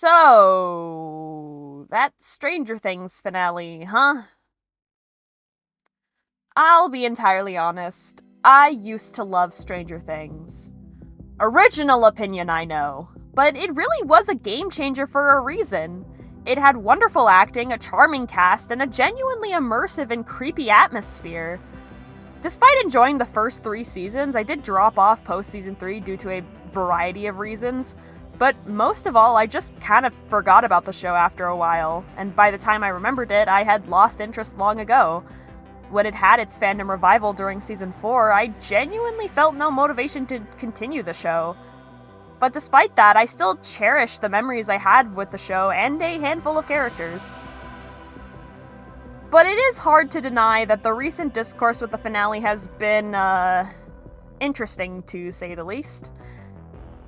So, that Stranger Things finale, huh? I'll be entirely honest. I used to love Stranger Things. Original opinion, I know, but it really was a game changer for a reason. It had wonderful acting, a charming cast, and a genuinely immersive and creepy atmosphere. Despite enjoying the first 3 seasons, I did drop off post season 3 due to a variety of reasons, but most of all, I just kind of forgot about the show after a while, and by the time I remembered it, I had lost interest long ago. When it had its fandom revival during season 4, I genuinely felt no motivation to continue the show. But despite that, I still cherish the memories I had with the show and a handful of characters. But it is hard to deny that the recent discourse with the finale has been, interesting to say the least.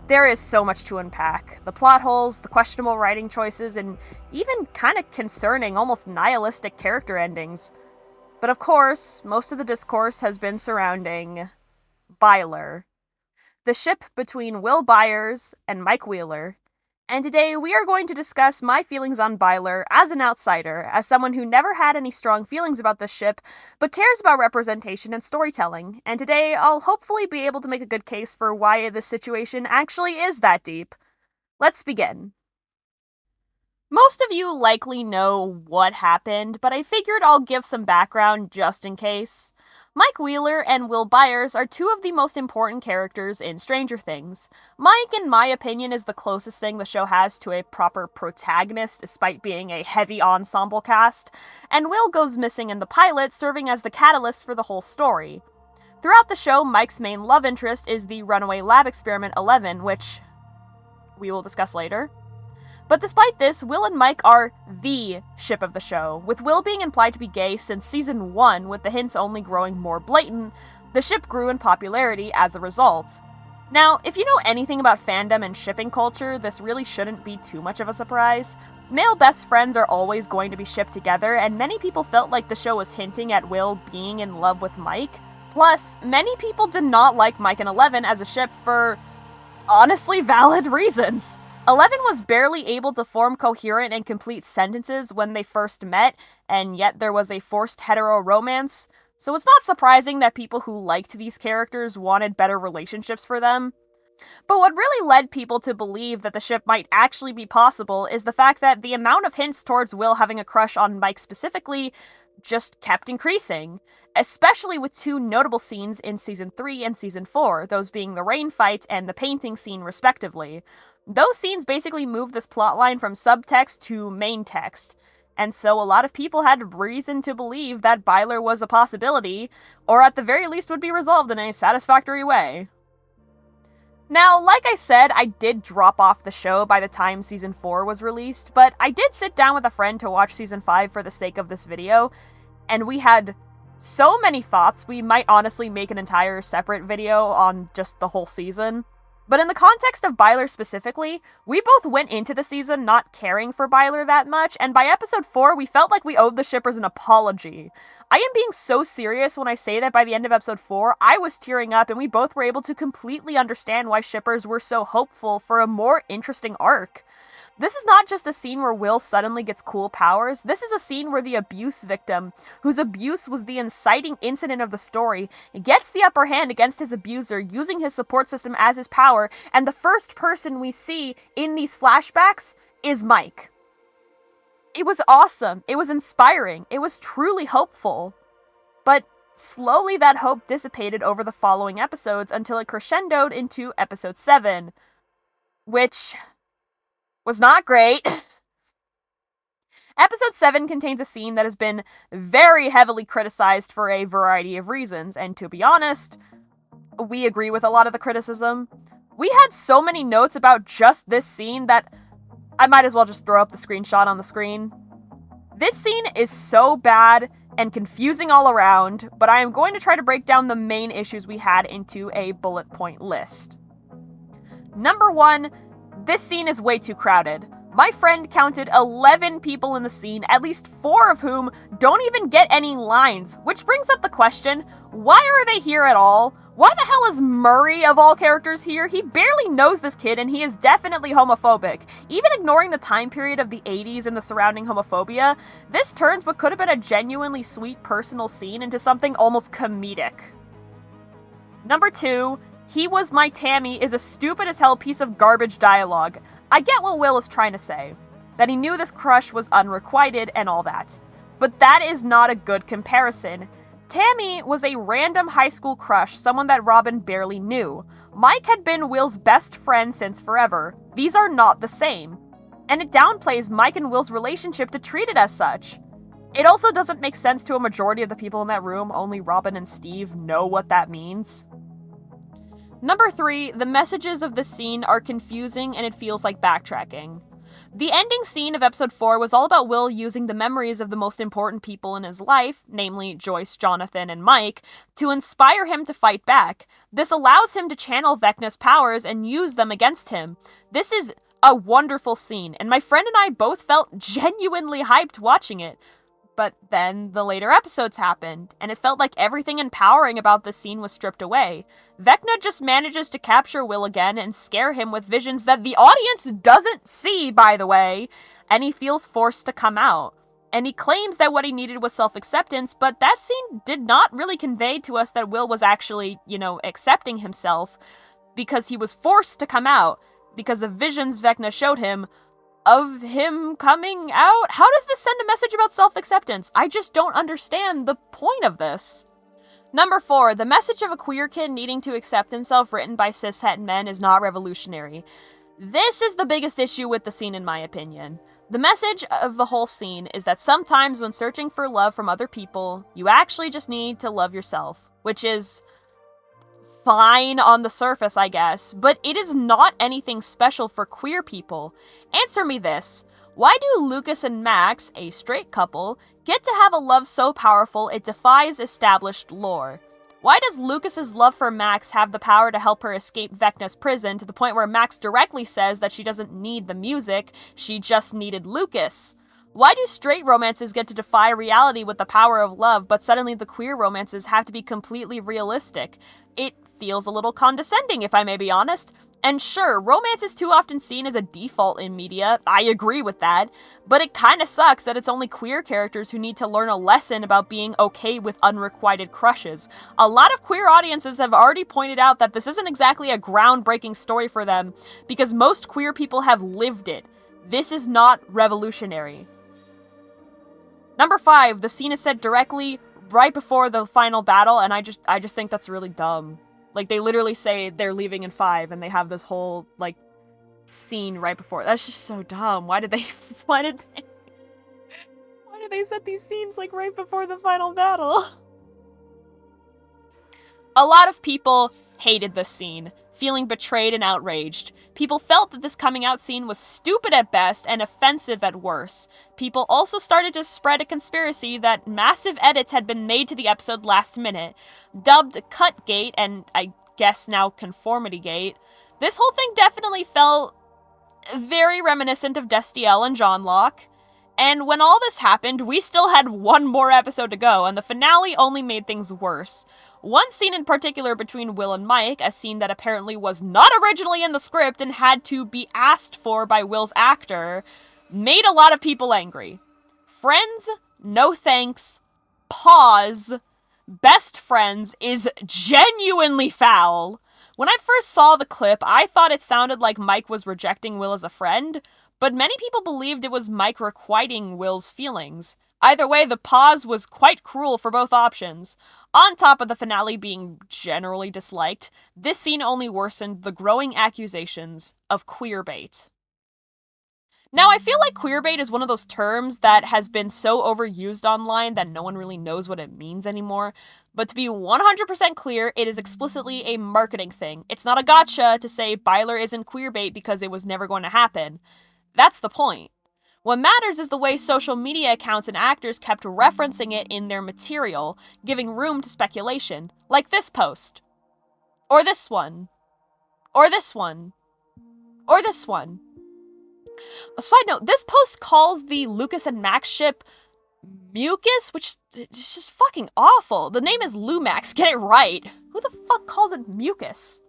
There is so much to unpack. The plot holes, the questionable writing choices, and even kinda concerning, almost nihilistic character endings. But of course, most of the discourse has been surrounding Byler, the ship between Will Byers and Mike Wheeler. And today we are going to discuss my feelings on Byler as an outsider, as someone who never had any strong feelings about this ship, but cares about representation and storytelling. And today I'll hopefully be able to make a good case for why this situation actually is that deep. Let's begin. Most of you likely know what happened, but I figured I'll give some background just in case. Mike Wheeler and Will Byers are two of the most important characters in Stranger Things. Mike, in my opinion, is the closest thing the show has to a proper protagonist, despite being a heavy ensemble cast, and Will goes missing in the pilot, serving as the catalyst for the whole story. Throughout the show, Mike's main love interest is the runaway lab experiment 11, which we will discuss later. But despite this, Will and Mike are the ship of the show, with Will being implied to be gay since season 1, with the hints only growing more blatant. The ship grew in popularity as a result. Now, if you know anything about fandom and shipping culture, this really shouldn't be too much of a surprise. Male best friends are always going to be shipped together, and many people felt like the show was hinting at Will being in love with Mike. Plus, many people did not like Mike and Eleven as a ship for honestly valid reasons. Eleven was barely able to form coherent and complete sentences when they first met, and yet there was a forced hetero romance, so it's not surprising that people who liked these characters wanted better relationships for them. But what really led people to believe that the ship might actually be possible is the fact that the amount of hints towards Will having a crush on Mike specifically just kept increasing, especially with two notable scenes in Season 3 and Season 4, those being the rain fight and the painting scene respectively. Those scenes basically moved this plotline from subtext to main text, and so a lot of people had reason to believe that Byler was a possibility, or at the very least would be resolved in a satisfactory way. Now, like I said, I did drop off the show by the time Season 4 was released, but I did sit down with a friend to watch Season 5 for the sake of this video, and we had so many thoughts we might honestly make an entire separate video on just the whole season. But in the context of Byler specifically, we both went into the season not caring for Byler that much, and by episode 4, we felt like we owed the shippers an apology. I am being so serious when I say that by the end of episode 4, I was tearing up and we both were able to completely understand why shippers were so hopeful for a more interesting arc. This is not just a scene where Will suddenly gets cool powers, this is a scene where the abuse victim, whose abuse was the inciting incident of the story, gets the upper hand against his abuser, using his support system as his power, and the first person we see in these flashbacks is Mike. It was awesome, it was inspiring, it was truly hopeful. But slowly that hope dissipated over the following episodes until it crescendoed into episode 7, which was not great. Episode 7 contains a scene that has been very heavily criticized for a variety of reasons, and to be honest, we agree with a lot of the criticism. We had so many notes about just this scene that I might as well just throw up the screenshot on the screen. This scene is so bad and confusing all around, but I am going to try to break down the main issues we had into a bullet point list. Number 1, this scene is way too crowded. My friend counted 11 people in the scene, at least 4 of whom don't even get any lines, which brings up the question, why are they here at all? Why the hell is Murray, of all characters, here? He barely knows this kid, and he is definitely homophobic. Even ignoring the time period of the 80s and the surrounding homophobia, this turns what could have been a genuinely sweet personal scene into something almost comedic. Number 2, "He was my Tammy" is a stupid as hell piece of garbage dialogue. I get what Will is trying to say, that he knew this crush was unrequited and all that. But that is not a good comparison. Tammy was a random high school crush, someone that Robin barely knew. Mike had been Will's best friend since forever. These are not the same. And it downplays Mike and Will's relationship to treat it as such. It also doesn't make sense to a majority of the people in that room, only Robin and Steve know what that means. Number 3, the messages of this scene are confusing and it feels like backtracking. The ending scene of episode 4 was all about Will using the memories of the most important people in his life, namely Joyce, Jonathan, and Mike, to inspire him to fight back. This allows him to channel Vecna's powers and use them against him. This is a wonderful scene, and my friend and I both felt genuinely hyped watching it. But then the later episodes happened, and it felt like everything empowering about this scene was stripped away. Vecna just manages to capture Will again and scare him with visions that the audience doesn't see, by the way, and he feels forced to come out. And he claims that what he needed was self-acceptance, but that scene did not really convey to us that Will was actually, accepting himself, because he was forced to come out, because of visions Vecna showed him of him coming out? How does this send a message about self-acceptance? I just don't understand the point of this. Number 4, the message of a queer kid needing to accept himself written by cishet men is not revolutionary. This is the biggest issue with the scene in my opinion. The message of the whole scene is that sometimes when searching for love from other people, you actually just need to love yourself, which is fine on the surface, I guess, but it is not anything special for queer people. Answer me this. Why do Lucas and Max, a straight couple, get to have a love so powerful it defies established lore? Why does Lucas's love for Max have the power to help her escape Vecna's prison to the point where Max directly says that she doesn't need the music, she just needed Lucas? Why do straight romances get to defy reality with the power of love, but suddenly the queer romances have to be completely realistic? It feels a little condescending, if I may be honest. And sure, romance is too often seen as a default in media, I agree with that, but it kinda sucks that it's only queer characters who need to learn a lesson about being okay with unrequited crushes. A lot of queer audiences have already pointed out that this isn't exactly a groundbreaking story for them, because most queer people have lived it. This is not revolutionary. Number 5, the scene is set directly right before the final battle, and I just think that's really dumb. Like, they literally say they're leaving in 5, and they have this whole, scene right before. That's just so dumb. Why did they set these scenes, right before the final battle? A lot of people hated this scene, feeling betrayed and outraged. People felt that this coming out scene was stupid at best and offensive at worst. People also started to spread a conspiracy that massive edits had been made to the episode last minute, dubbed Cutgate and I guess now Conformitygate. This whole thing definitely felt very reminiscent of Destiel and John Locke. And when all this happened, we still had one more episode to go, and the finale only made things worse. One scene in particular between Will and Mike, a scene that apparently was not originally in the script and had to be asked for by Will's actor, made a lot of people angry. Friends, no thanks. Pause. Best friends is genuinely foul. When I first saw the clip, I thought it sounded like Mike was rejecting Will as a friend, but many people believed it was Mike requiting Will's feelings. Either way, the pause was quite cruel for both options. On top of the finale being generally disliked, this scene only worsened the growing accusations of queerbait. Now, I feel like queerbait is one of those terms that has been so overused online that no one really knows what it means anymore. But to be 100% clear, it is explicitly a marketing thing. It's not a gotcha to say Byler isn't queerbait because it was never going to happen. That's the point. What matters is the way social media accounts and actors kept referencing it in their material, giving room to speculation, like this post. Or this one. Or this one. Or this one. A side note, this post calls the Lucas and Max ship Mucus, which is just fucking awful. The name is Lumax, get it right. Who the fuck calls it Mucus?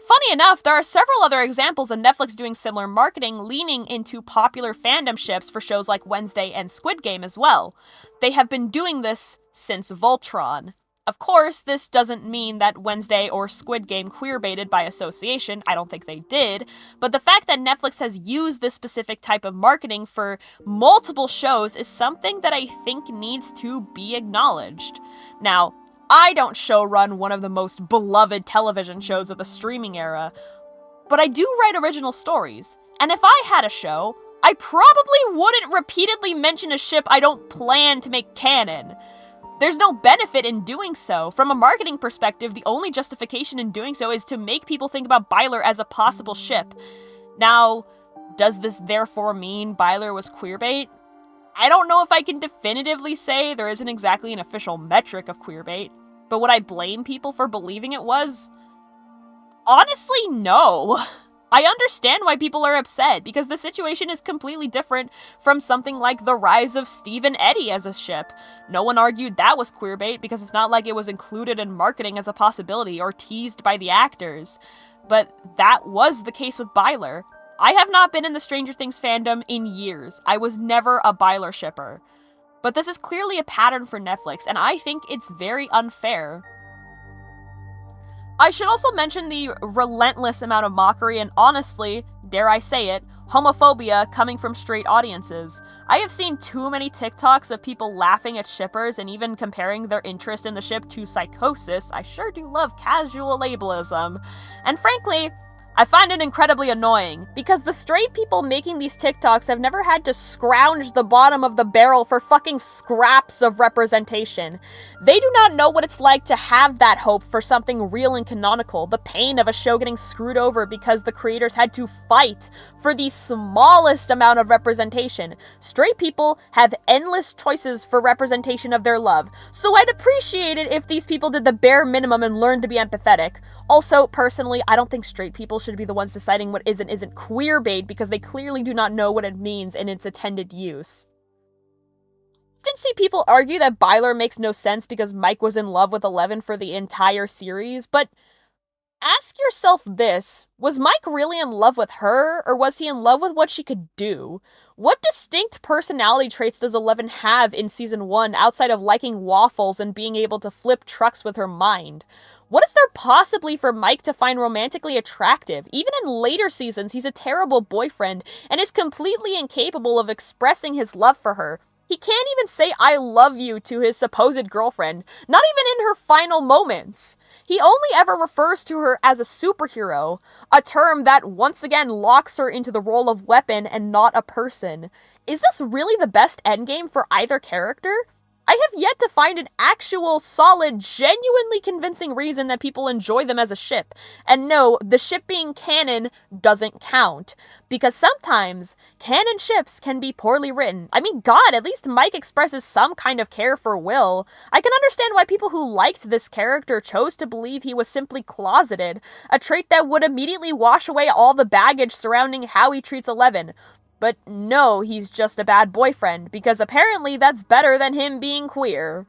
Funny enough, there are several other examples of Netflix doing similar marketing, leaning into popular fandom ships for shows like Wednesday and Squid Game as well. They have been doing this since Voltron. Of course, this doesn't mean that Wednesday or Squid Game queerbaited by association, I don't think they did, but the fact that Netflix has used this specific type of marketing for multiple shows is something that I think needs to be acknowledged. Now, I don't showrun one of the most beloved television shows of the streaming era, but I do write original stories, and if I had a show, I probably wouldn't repeatedly mention a ship I don't plan to make canon. There's no benefit in doing so. From a marketing perspective, the only justification in doing so is to make people think about Byler as a possible ship. Now, does this therefore mean Byler was queerbait? I don't know if I can definitively say. There isn't exactly an official metric of queerbait, but would I blame people for believing it was? Honestly, no. I understand why people are upset, because the situation is completely different from something like the rise of Steve and Eddie as a ship. No one argued that was queerbait, because it's not like it was included in marketing as a possibility or teased by the actors. But that was the case with Byler. I have not been in the Stranger Things fandom in years. I was never a Byler shipper. But this is clearly a pattern for Netflix, and I think it's very unfair. I should also mention the relentless amount of mockery and, honestly, dare I say it, homophobia coming from straight audiences. I have seen too many TikToks of people laughing at shippers and even comparing their interest in the ship to psychosis. I sure do love casual ableism. And frankly, I find it incredibly annoying, because the straight people making these TikToks have never had to scrounge the bottom of the barrel for fucking scraps of representation. They do not know what it's like to have that hope for something real and canonical, the pain of a show getting screwed over because the creators had to fight for the smallest amount of representation. Straight people have endless choices for representation of their love, so I'd appreciate it if these people did the bare minimum and learned to be empathetic. Also, personally, I don't think straight people should be the ones deciding what is and isn't queerbait, because they clearly do not know what it means in its intended use. I didn't see people argue that Byler makes no sense because Mike was in love with Eleven for the entire series, but ask yourself this: was Mike really in love with her, or was he in love with what she could do? What distinct personality traits does Eleven have in Season 1 outside of liking waffles and being able to flip trucks with her mind? What is there possibly for Mike to find romantically attractive? Even in later seasons, he's a terrible boyfriend and is completely incapable of expressing his love for her. He can't even say "I love you" to his supposed girlfriend, not even in her final moments. He only ever refers to her as a superhero, a term that once again locks her into the role of weapon and not a person. Is this really the best endgame for either character? I have yet to find an actual, solid, genuinely convincing reason that people enjoy them as a ship. And no, the ship being canon doesn't count. Because sometimes, canon ships can be poorly written. I mean, God, at least Mike expresses some kind of care for Will. I can understand why people who liked this character chose to believe he was simply closeted, a trait that would immediately wash away all the baggage surrounding how he treats Eleven. But no, he's just a bad boyfriend, because apparently that's better than him being queer.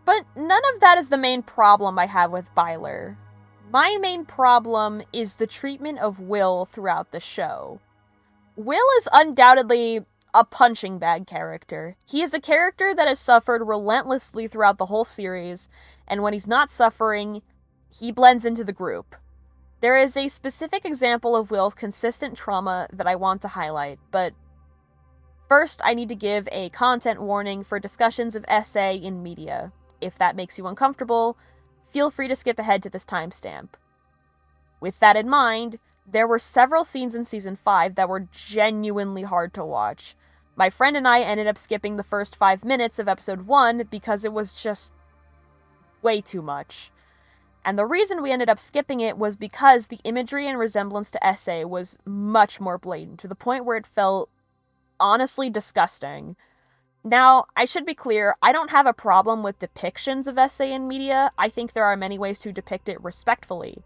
But none of that is the main problem I have with Byler. My main problem is the treatment of Will throughout the show. Will is undoubtedly a punching bag character. He is a character that has suffered relentlessly throughout the whole series, and when he's not suffering, he blends into the group. There is a specific example of Will's consistent trauma that I want to highlight, but first I need to give a content warning for discussions of SA in media. If that makes you uncomfortable, feel free to skip ahead to this timestamp. With that in mind, there were several scenes in Season 5 that were genuinely hard to watch. My friend and I ended up skipping the first 5 minutes of Episode 1 because it was just way too much. And the reason we ended up skipping it was because the imagery and resemblance to SA was much more blatant, to the point where it felt honestly disgusting. Now, I should be clear, I don't have a problem with depictions of SA in media. I think there are many ways to depict it respectfully.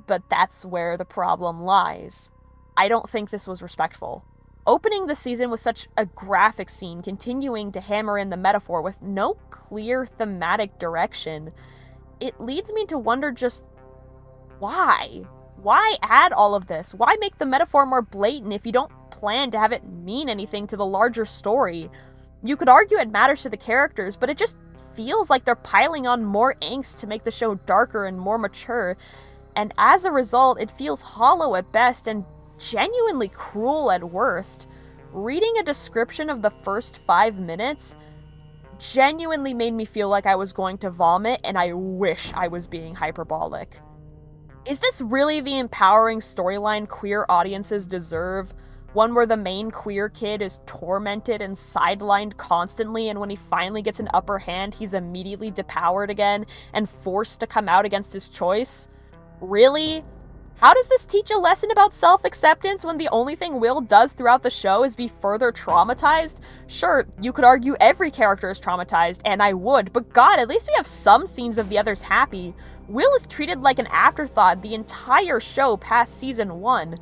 But that's where the problem lies. I don't think this was respectful. Opening the season with such a graphic scene, continuing to hammer in the metaphor with no clear thematic direction, it leads me to wonder just why? Why add all of this? Why make the metaphor more blatant if you don't plan to have it mean anything to the larger story? You could argue it matters to the characters, but it just feels like they're piling on more angst to make the show darker and more mature, and as a result, it feels hollow at best and genuinely cruel at worst. Reading a description of the first 5 minutes genuinely made me feel like I was going to vomit, and I wish I was being hyperbolic. Is this really the empowering storyline queer audiences deserve? One where the main queer kid is tormented and sidelined constantly, and when he finally gets an upper hand, he's immediately depowered again and forced to come out against his choice? Really? How does this teach a lesson about self-acceptance when the only thing Will does throughout the show is be further traumatized? Sure, you could argue every character is traumatized, and I would, but god, at least we have some scenes of the others happy. Will is treated like an afterthought the entire show past season 1.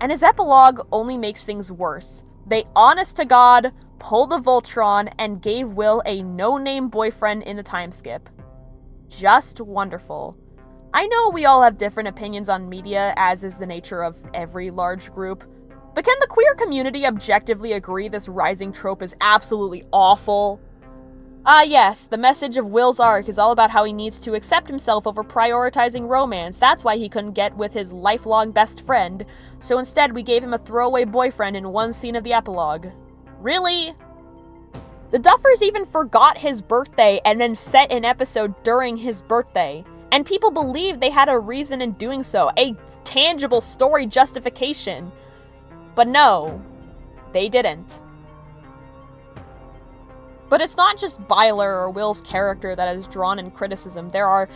And his epilogue only makes things worse. They honest to god pulled a Voltron and gave Will a no-name boyfriend in the time skip. Just wonderful. I know we all have different opinions on media, as is the nature of every large group, but can the queer community objectively agree this rising trope is absolutely awful? Yes, the message of Will's arc is all about how he needs to accept himself over prioritizing romance. That's why he couldn't get with his lifelong best friend, so instead we gave him a throwaway boyfriend in one scene of the epilogue. Really? The Duffers even forgot his birthday and then set an episode during his birthday. And people believed they had a reason in doing so, a tangible story justification. But no, they didn't. But it's not just Byler or Will's character that is drawn in criticism. There are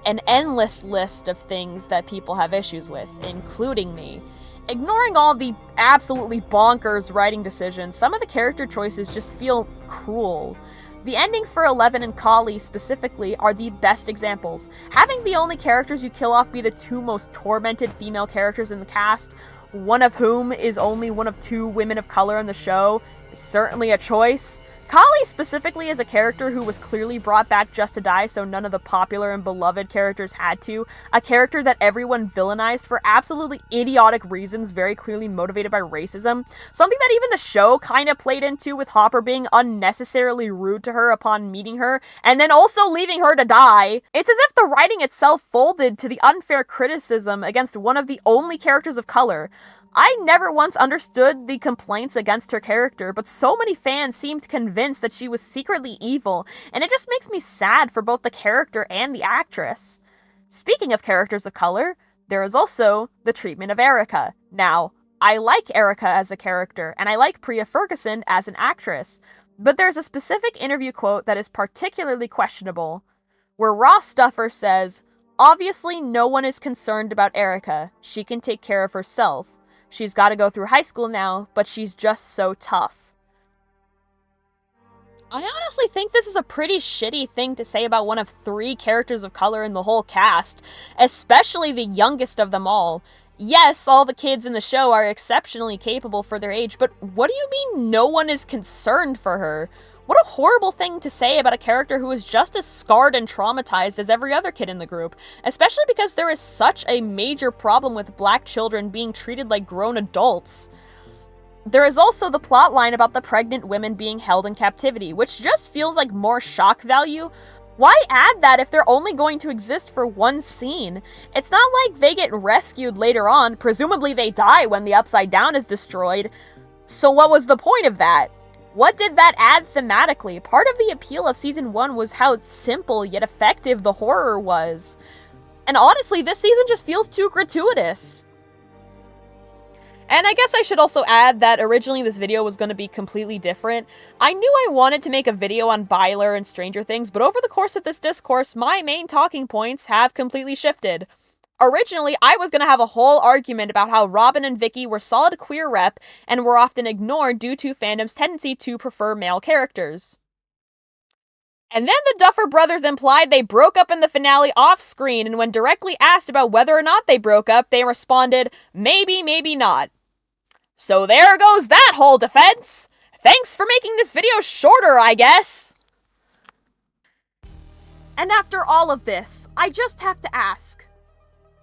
an endless list of things that people have issues with, including me. Ignoring all the absolutely bonkers writing decisions, some of the character choices just feel cruel. The endings for Eleven and Kali specifically are the best examples. Having the only characters you kill off be the two most tormented female characters in the cast, one of whom is only one of 2 women of color in the show, is certainly a choice. Kali specifically is a character who was clearly brought back just to die, so none of the popular and beloved characters had to. A character that everyone villainized for absolutely idiotic reasons, very clearly motivated by racism. Something that even the show kind of played into, with Hopper being unnecessarily rude to her upon meeting her, and then also leaving her to die. It's as if the writing itself folded to the unfair criticism against one of the only characters of color. I never once understood the complaints against her character, but so many fans seemed convinced that she was secretly evil, and it just makes me sad for both the character and the actress. Speaking of characters of color, there is also the treatment of Erica. Now, I like Erica as a character, and I like Priya Ferguson as an actress, but there's a specific interview quote that is particularly questionable, where Ross Duffer says, "Obviously no one is concerned about Erica. She can take care of herself. She's got to go through high school now, but she's just so tough." I honestly think this is a pretty shitty thing to say about one of 3 characters of color in the whole cast, especially the youngest of them all. Yes, all the kids in the show are exceptionally capable for their age, but what do you mean no one is concerned for her? What a horrible thing to say about a character who is just as scarred and traumatized as every other kid in the group, especially because there is such a major problem with black children being treated like grown adults. There is also the plotline about the pregnant women being held in captivity, which just feels like more shock value. Why add that if they're only going to exist for one scene? It's not like they get rescued later on, presumably they die when the Upside Down is destroyed. So what was the point of that? What did that add thematically? Part of the appeal of season 1 was how simple yet effective the horror was. And honestly, this season just feels too gratuitous. And I guess I should also add that originally this video was going to be completely different. I knew I wanted to make a video on Byler and Stranger Things, but over the course of this discourse, my main talking points have completely shifted. Originally, I was going to have a whole argument about how Robin and Vicky were solid queer rep and were often ignored due to fandom's tendency to prefer male characters. And then the Duffer Brothers implied they broke up in the finale off-screen, and when directly asked about whether or not they broke up, they responded, maybe, maybe not. So there goes that whole defense! Thanks for making this video shorter, I guess! And after all of this, I just have to ask,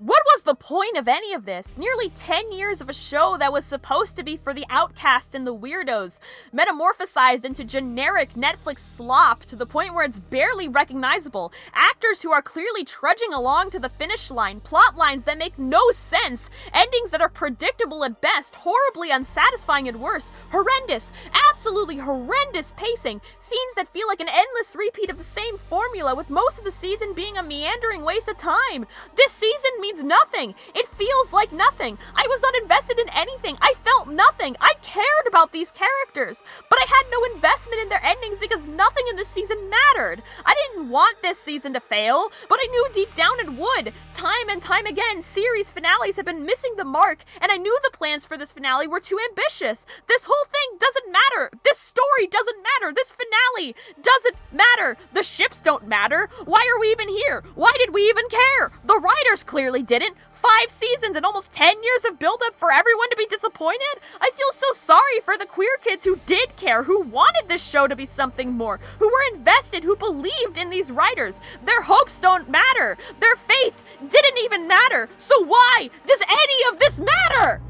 what was the point of any of this? Nearly 10 years of a show that was supposed to be for the outcast and the weirdos, metamorphosized into generic Netflix slop to the point where it's barely recognizable, actors who are clearly trudging along to the finish line, plot lines that make no sense, endings that are predictable at best, horribly unsatisfying at worst, horrendous, absolutely horrendous pacing, scenes that feel like an endless repeat of the same formula, with most of the season being a meandering waste of time. This season means nothing. It feels like nothing. I was not invested in anything. I felt nothing. I cared about these characters, but I had no investment in their endings because nothing in this season mattered. I didn't want this season to fail, but I knew deep down it would. Time and time again, series finales have been missing the mark, and I knew the plans for this finale were too ambitious. This whole thing doesn't matter. This story doesn't matter. This finale doesn't matter. The ships don't matter. Why are we even here? Why did we even care? The writers clearly didn't. 5 seasons and almost 10 years of build-up for everyone to be disappointed? I feel so sorry for the queer kids who did care, who wanted this show to be something more, who were invested, who believed in these writers. Their hopes don't matter. Their faith didn't even matter. So why does any of this matter?